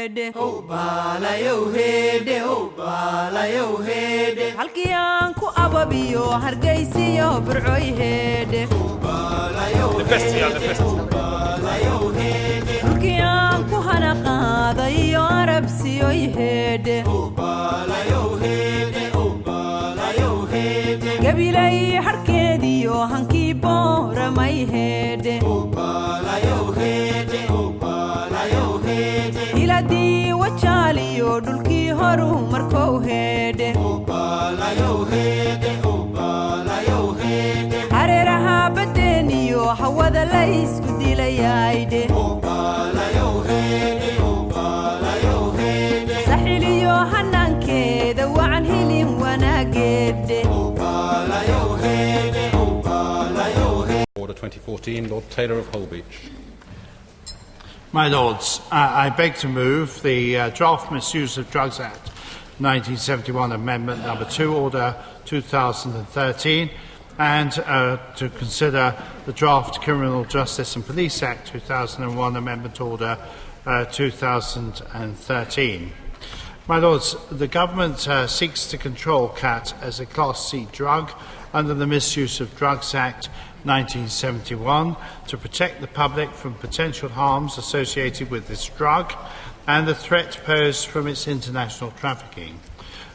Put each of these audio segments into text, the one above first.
heede halkii aan ku ababiyo hargeysiyo burcoy heede halkii aan ku hana qaadayo arabsiyoy heede gabilay harkeediyo hankii booramay heede iladii wajaaliyo dhulkii horu markou heede hareeraha badeeniyo hawada la isku dilayayde saxiliyo hanaankeeda wacan hilin wanaageede Order 2014, Lord Taylor of Holbeach. My Lords, I beg to move the Draft Misuse of Drugs Act 1971 Amendment Number 2, Order 2013, and to consider the Draft Criminal Justice and Police Act 2001 Amendment Order 2013. My Lords, the Government seeks to control Khat as a Class C drug under the Misuse of Drugs Act 1971 to protect the public from potential harms associated with this drug and the threat posed from its international trafficking.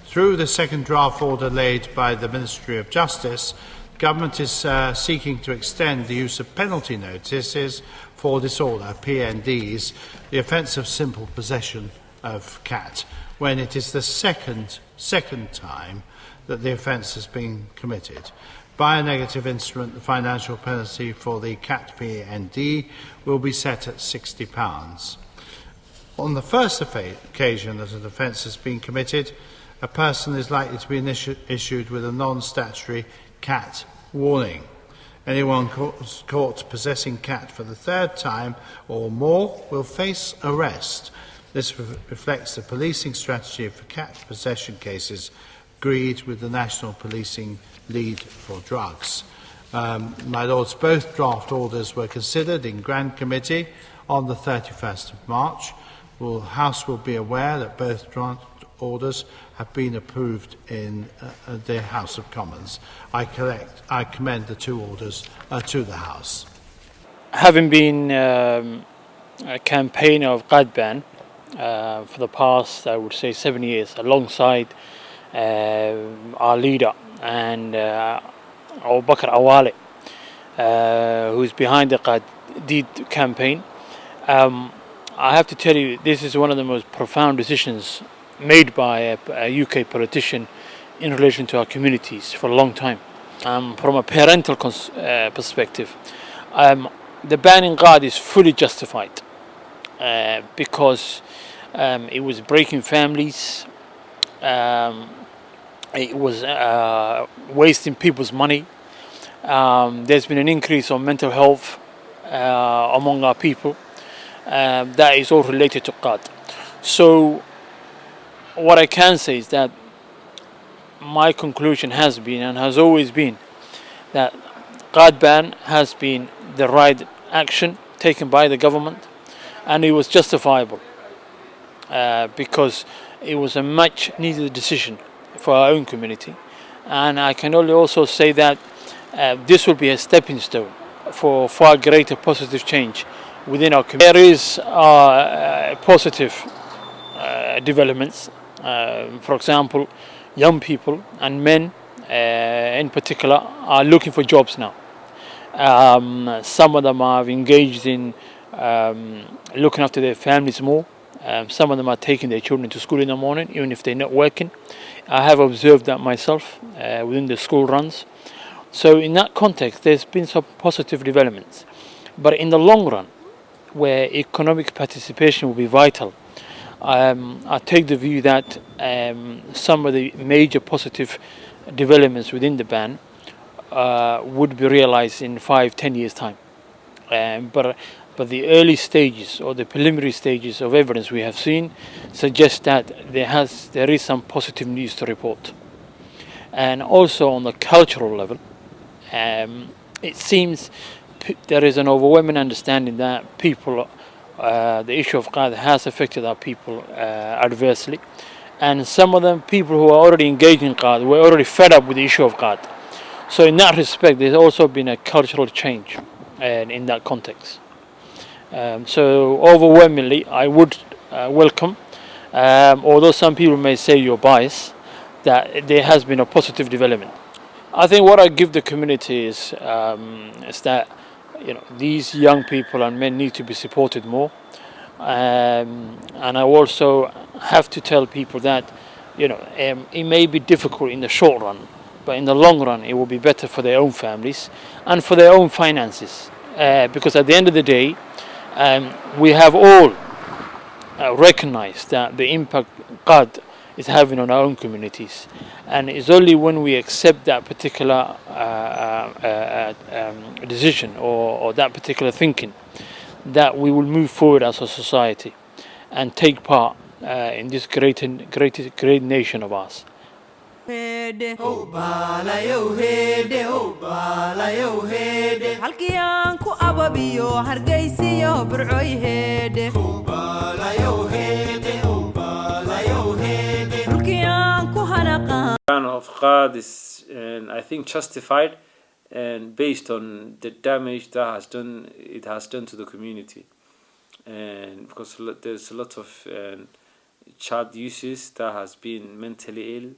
Through the second draft order laid by the Ministry of Justice, the Government is seeking to extend the use of penalty notices for disorder, PNDs, the offence of simple possession of Khat, when it is the second time that the offence has been committed. By a negative instrument, the financial penalty for the Khat PND will be set at £60. On the first occasion that an offence has been committed, a person is likely to be issued with a non-statutory Khat warning. Anyone caught possessing Khat for the third time or more will face arrest. This reflects the policing strategy for Khat possession cases agreed with the National Policing Lead for Drugs. My Lords, both draft orders were considered in Grand Committee on the 31st of March. The House will be aware that both draft orders have been approved in the House of Commons. I commend the two orders to the House. Having been a campaigner of Khat ban for the past, I would say, 7 years, alongside our leader and Abu Bakr Awale, who is behind the Khat Deed campaign. I have to tell you, this is one of the most profound decisions made by a UK politician in relation to our communities for a long time. From a parental perspective, the ban in Khat is fully justified because it was breaking families, it was wasting people's money. There's been an increase on mental health among our people. That is all related to Khat. So what I can say is that my conclusion has been and has always been that Khat ban has been the right action taken by the government, and it was justifiable because it was a much needed decision for our own community. And I can only also say that this will be a stepping stone for far greater positive change within our community. There is positive developments. For example, young people and men in particular are looking for jobs now. Some of them are engaged in looking after their families more. Some of them are taking their children to school in the morning, even if they're not working. I have observed that myself within the school runs. So in that context, there's been some positive developments. But in the long run, where economic participation will be vital, I take the view that some of the major positive developments within the ban would be realized in 5-10 years' time. But the early stages or the preliminary stages of evidence we have seen suggest that there is some positive news to report. And also on the cultural level, it seems there is an overwhelming understanding that people the issue of Khat has affected our people adversely, and some of them people who are already engaged in Khat were already fed up with the issue of Khat. So in that respect, there's also been a cultural change, and in that context. So overwhelmingly, I would welcome, although some people may say you're biased, that there has been a positive development. I think what I give the community is that these young people and men need to be supported more, and I also have to tell people that it may be difficult in the short run, but in the long run it will be better for their own families and for their own finances, because at the end of the day, we have all recognized that the impact God is having on our own communities, and it's only when we accept that particular decision or that particular thinking that we will move forward as a society and take part in this great nation of ours. halkii aan ku ababiyo hargeysiyo burcoy heedhe dhulkii aan ku hanaqa Ban of Khat is, I think, justified and based on the damage it has done to the community, and because there's a lot of child users that has been mentally ill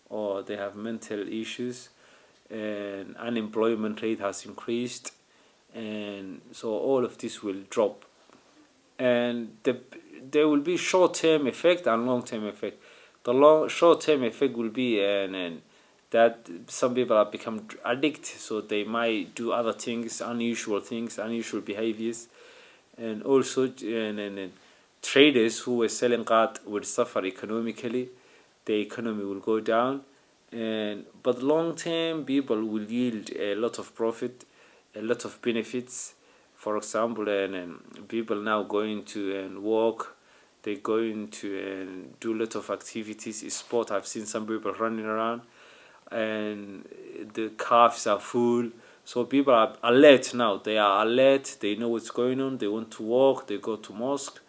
or they have mental issues, and unemployment rate has increased, and so all of this will drop, and there will be short-term effect and long-term effect. The short-term effect will be that some people have become addicted, so they might do other things, unusual behaviors, and also traders who were selling Khat will suffer economically. The economy will go down, but long-term people will yield a lot of profit, a lot of benefits. For example, people now going to work, they're going to do a lot of activities, sport. I've seen some people running around, and the calves are full. So people are alert now. They are alert. They know what's going on. They want to walk. They go to mosque.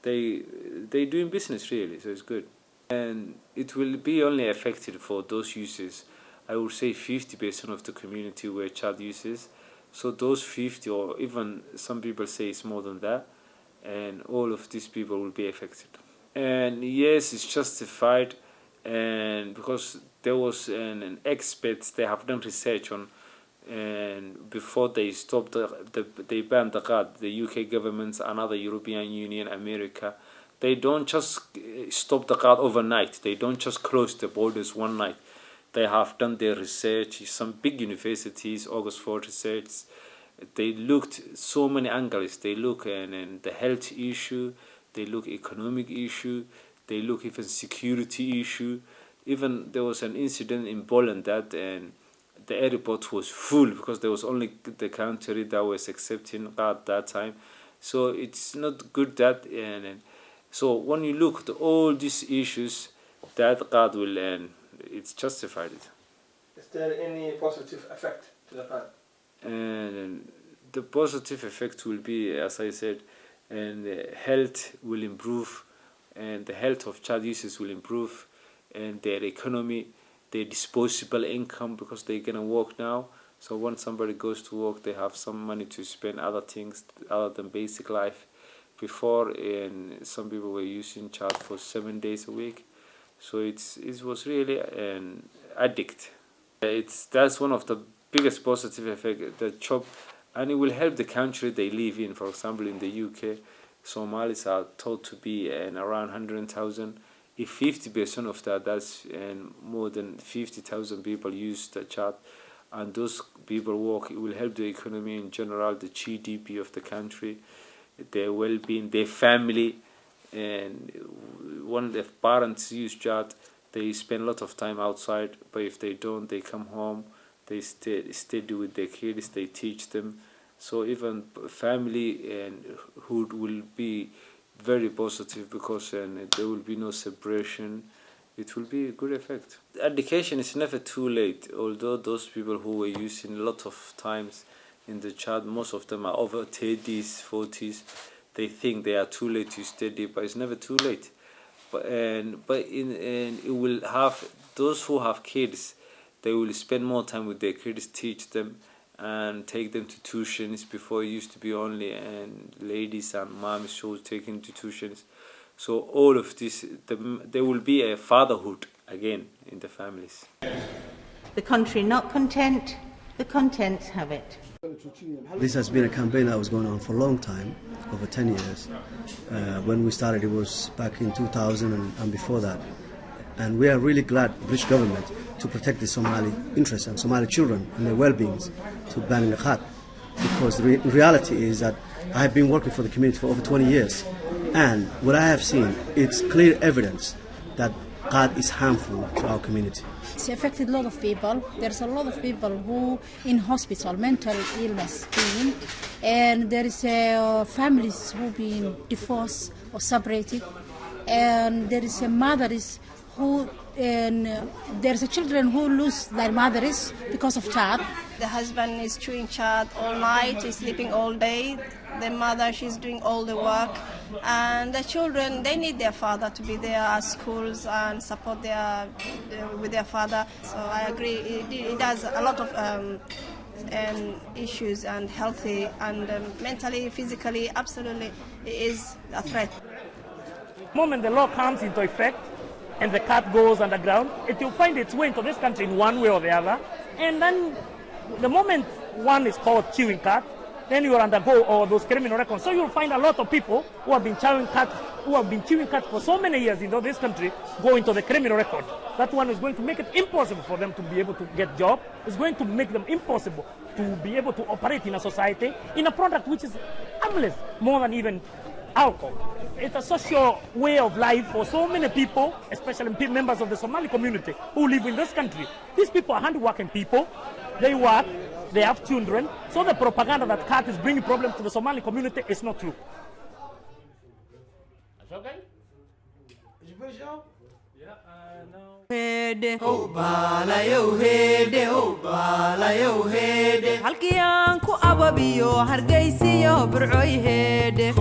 They doing business really. So it's good. And it will be only affected for those users. I would say 50% of the community were child users. So those 50, or even some people say it's more than that, and all of these people will be affected. And yes, it's justified, and because there was an experts, they have done research on, and before they stopped they banned the Khat, the UK governments and other European Union, America, they don't just stop the Khat overnight. They don't just close the borders one night. They have done their research. Some big universities, Oxford research, they looked so many angles. They look and the health issue, they look economic issue, they look even security issue. Even there was an incident in Poland that the airport was full because there was only the country that was accepting Khat that time. So it's not good that so when you look at all these issues, that Khat will end. It's justified. Is there any positive effect to the Khat? And the positive effect will be, as I said, and health will improve, and the health of child users will improve, and their economy, their disposable income, because they're gonna work now. So when somebody goes to work, they have some money to spend other things other than basic life. Before, and some people were using child for 7 days a week, so it was really an addict. That's one of the biggest positive effect, the job, and it will help the country they live in. For example, in the UK, Somalis are thought to be around 100,000. If 50% of that's more than 50,000 people use the chat, and those people work, it will help the economy in general, the GDP of the country, their well-being, their family. And when the parents use chat, they spend a lot of time outside, but if they don't, they come home, they steady with their kids, they teach them. So even family and hood will be very positive, because there will be no separation. It will be a good effect. Education is never too late, although those people who were using a lot of times in the chat, most of them are over 30s, 40s. they think they are too late to study, but it's never too late. And it will have those who have kids, they will spend more time with their kids, teach them and take them to tuitions. Before it used to be only and ladies and moms should take them to tuitions. So all of this, there will be a fatherhood again in the families. The country not content, the contents have it. This has been a campaign that was going on for a long time, over 10 years. When we started, it was back in 2000 and before that. And we are really glad, the British government, to protect the Somali interests and Somali children and their well-beings to ban the Khat. Because the reality is that I have been working for the community for over 20 years. And what I have seen, it's clear evidence that Khat is harmful to our community. It's affected a lot of people. There's a lot of people who in hospital, mental illness, and there is families who been divorced or separated, and there is a mothers who, and there's a children who lose their mothers because of child. The husband is chewing chat all night, he's sleeping all day. The mother, she's doing all the work. And the children, they need their father to be there at schools and support with their father. So I agree, it has a lot of issues and healthy and mentally, physically, absolutely, it is a threat. The moment the law comes into effect and the Khat goes underground, it will find its way into this country in one way or the other. And then the moment one is called chewing Khat, then you will undergo all those criminal records. So you'll find a lot of people who have been chewing Khat for so many years in this country go into the criminal record. That one is going to make it impossible for them to be able to get job. It's going to make them impossible to be able to operate in a society in a product which is harmless more than even alcohol. It's a social way of life for so many people, especially members of the Somali community who live in this country. These people are hard-working people. They work, they have children. So the propaganda that Khat is bringing problems to the Somali community is not true. Okay? Is it finished now? halkii aan ku ababiyo hargeysiyo burcoy heedhe